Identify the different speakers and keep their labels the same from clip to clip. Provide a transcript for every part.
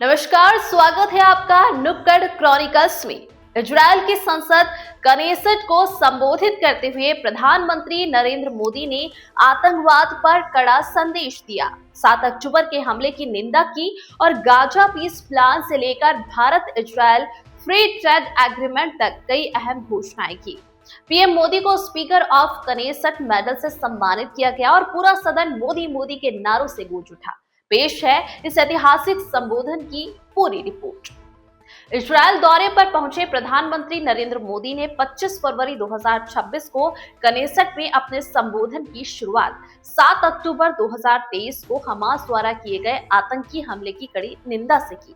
Speaker 1: नमस्कार, स्वागत है आपका नुक्कड़ क्रॉनिकल्स में। इजरायल की संसद कनेसेट को संबोधित करते हुए प्रधानमंत्री नरेंद्र मोदी ने आतंकवाद पर कड़ा संदेश दिया। 7 अक्टूबर के हमले की निंदा की और गाजा पीस प्लान से लेकर Bharat Israel free trade agreement तक कई अहम घोषणाएं की। पीएम मोदी को स्पीकर ऑफ कनेसेट मेडल से सम्मानित किया गया और पूरा सदन मोदी मोदी के नारों से गूंज उठा। पेश है इस ऐतिहासिक संबोधन की पूरी रिपोर्ट। इजरायल दौरे पर पहुंचे प्रधानमंत्री नरेंद्र मोदी ने 25 फरवरी 2026 को कनेसेट में अपने संबोधन की शुरुआत 7 अक्टूबर 2023 को हमास द्वारा किए गए आतंकी हमले की कड़ी निंदा से की।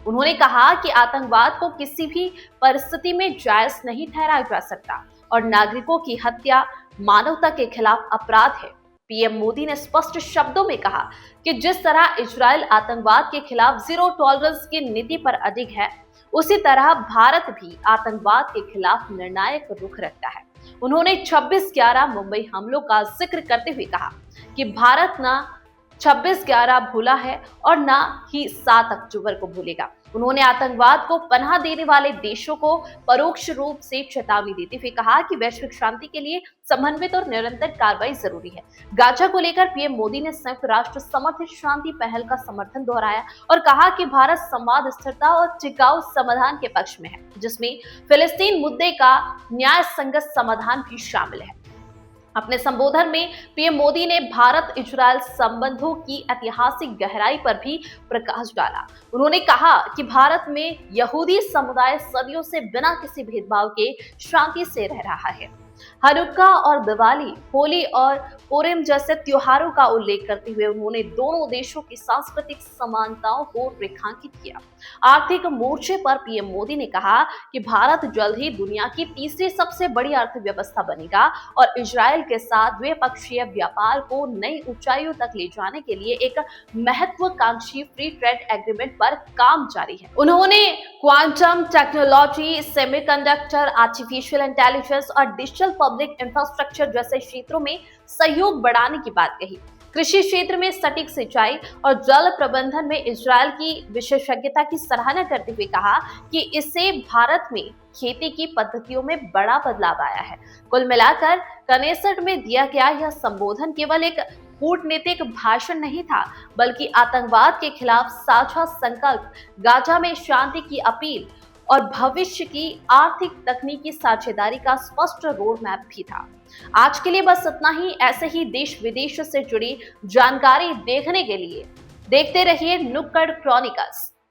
Speaker 1: उन्होंने कहा कि आतंकवाद को किसी भी परिस्थिति में जायज नहीं ठहराया जा सकता और नागरिकों की हत्या मानवता के खिलाफ अपराध है। पीएम मोदी ने स्पष्ट शब्दों में कहा कि जिस तरह इजरायल आतंकवाद के खिलाफ जीरो टॉलरेंस की नीति पर अडिग है, उसी तरह भारत भी आतंकवाद के खिलाफ निर्णायक रुख रखता है। उन्होंने 26/11 मुंबई हमलों का जिक्र करते हुए कहा कि भारत ना 26/11 भूला है और ना ही 7 अक्टूबर को भूलेगा। उन्होंने आतंकवाद को पनाह देने वाले देशों को परोक्ष रूप से चेतावनी देते हुए कहा कि वैश्विक शांति के लिए समन्वित और निरंतर कार्रवाई जरूरी है। गाजा को लेकर पीएम मोदी ने संयुक्त राष्ट्र समर्थित शांति पहल का समर्थन दोहराया और कहा कि भारत संवाद, स्थिरता और टिकाऊ समाधान के पक्ष में है, जिसमें फिलिस्तीन मुद्दे का न्याय संगत समाधान भी शामिल है। अपने संबोधन में पीएम मोदी ने भारत इजरायल संबंधों की ऐतिहासिक गहराई पर भी प्रकाश डाला। उन्होंने कहा कि भारत में यहूदी समुदाय सदियों से बिना किसी भेदभाव के शांति से रह रहा है। हनुक्का और दिवाली, होली और पुरीम जैसे त्योहारों का उल्लेख करते हुए उन्होंने दोनों देशों की सांस्कृतिक समानताओं को रेखांकित किया। आर्थिक मोर्चे पर पीएम मोदी ने कहा कि भारत जल्द ही दुनिया की तीसरी सबसे बड़ी अर्थव्यवस्था बनेगा और इजरायल के साथ द्विपक्षीय व्यापार को नई ऊंचाइयों तक ले जाने के लिए एक महत्वाकांक्षी फ्री ट्रेड एग्रीमेंट पर काम जारी है। उन्होंने quantum technology, semiconductor, artificial intelligence और डिजिटल पब्लिक इंफ्रास्ट्रक्चर जैसे क्षेत्रों में सहयोग बढ़ाने की बात कही। कृषि क्षेत्र में सटीक सिंचाई और जल प्रबंधन में इजरायल की विशेषज्ञता की सराहना करते हुए कहा कि इससे भारत में खेती की पद्धतियों में बड़ा बदलाव आया है। कुल मिलाकर कनेसेट में दिया गया यह संबोधन केवल एक कूटनीतिक भाषण नहीं था, बल्कि आतंकवाद के खिलाफ साझा संकल्प, गाजा में शांति की अपील और भविष्य की आर्थिक तकनीकी साझेदारी का स्पष्ट रोड मैप भी था। आज के लिए बस इतना ही। ऐसे ही देश विदेश से जुड़ी जानकारी देखने के लिए देखते रहिए नुक्कड़ क्रॉनिकल्स।